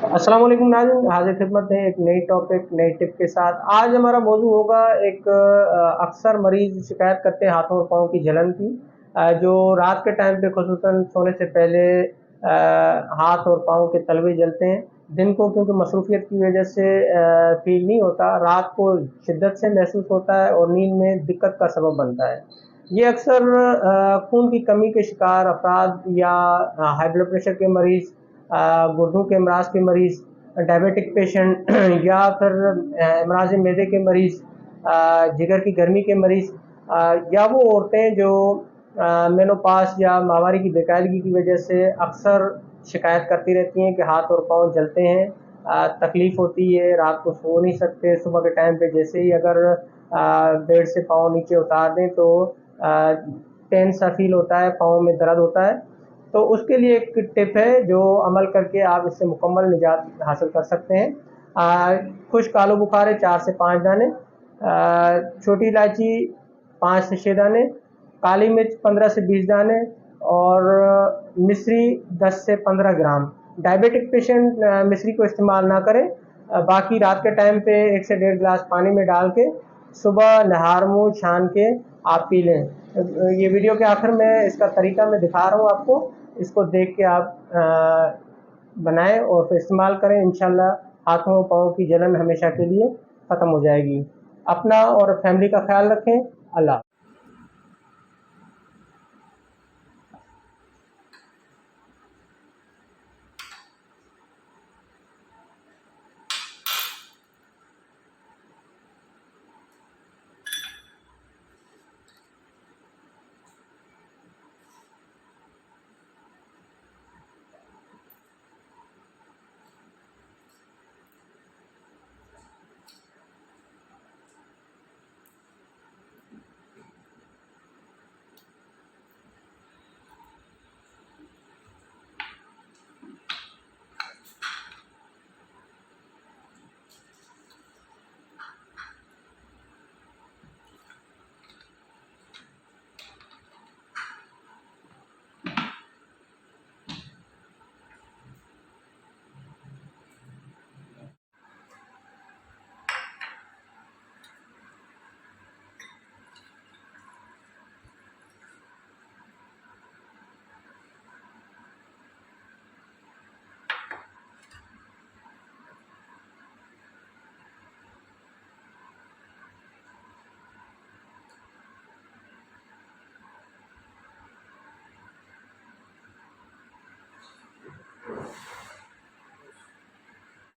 अस्सलाम वालेकुम नाज़रीन, हाज़िर खिदमत है एक नई टॉपिक नई टिप के साथ। आज हमारा मौजू होगा एक अक्सर मरीज़ शिकायत करते हैं हाथों और पाँव की जलन की, जो रात के टाइम पे ख़ुसूसन सोने से पहले हाथ और पाँव के तलवे जलते हैं। दिन को क्योंकि मसरूफ़ियत की वजह से फ़ील नहीं होता, रात को शिद्दत से महसूस होता है और नींद में दिक्कत का सबब बनता है। ये अक्सर खून की कमी के शिकार अफ़राद या हाई ब्लड प्रेशर के मरीज़, गुर्दों के अमराज के मरीज़, डायबिटिक पेशेंट या फिर अमराज मैदे के मरीज़, जिगर की गर्मी के मरीज़, या वो औरतें जो मेनोपॉज़ या माहवारी की बेकायदगी की वजह से अक्सर शिकायत करती रहती हैं कि हाथ और पाँव जलते हैं, तकलीफ़ होती है, रात को सो नहीं सकते, सुबह के टाइम पे जैसे ही अगर बेड से पाँव नीचे उतार दें तो टेंस सा फ़ील होता है, पाँव में दर्द होता है। तो उसके लिए एक टिप है जो अमल करके आप इससे मुकम्मल निजात हासिल कर सकते हैं। खुश्क आलू बुखारे 4 से 5 दाने, छोटी इलायची 5 से 6 दाने, काली मिर्च 15 से 20 दाने और मिश्री 10 से 15 ग्राम। डायबिटिक पेशेंट मिश्री को इस्तेमाल ना करें। बाकी रात के टाइम पे 1 से डेढ़ गिलास पानी में डाल के सुबह नहार मुँह छान के आप पी लें। ये वीडियो के आखिर में इसका तरीका मैं दिखा रहा हूँ आपको, इसको देख के आप बनाएं और फिर इस्तेमाल करें। इंशाल्लाह हाथों पाँव की जलन हमेशा के लिए ख़त्म हो जाएगी। अपना और फैमिली का ख्याल रखें। अल्लाह।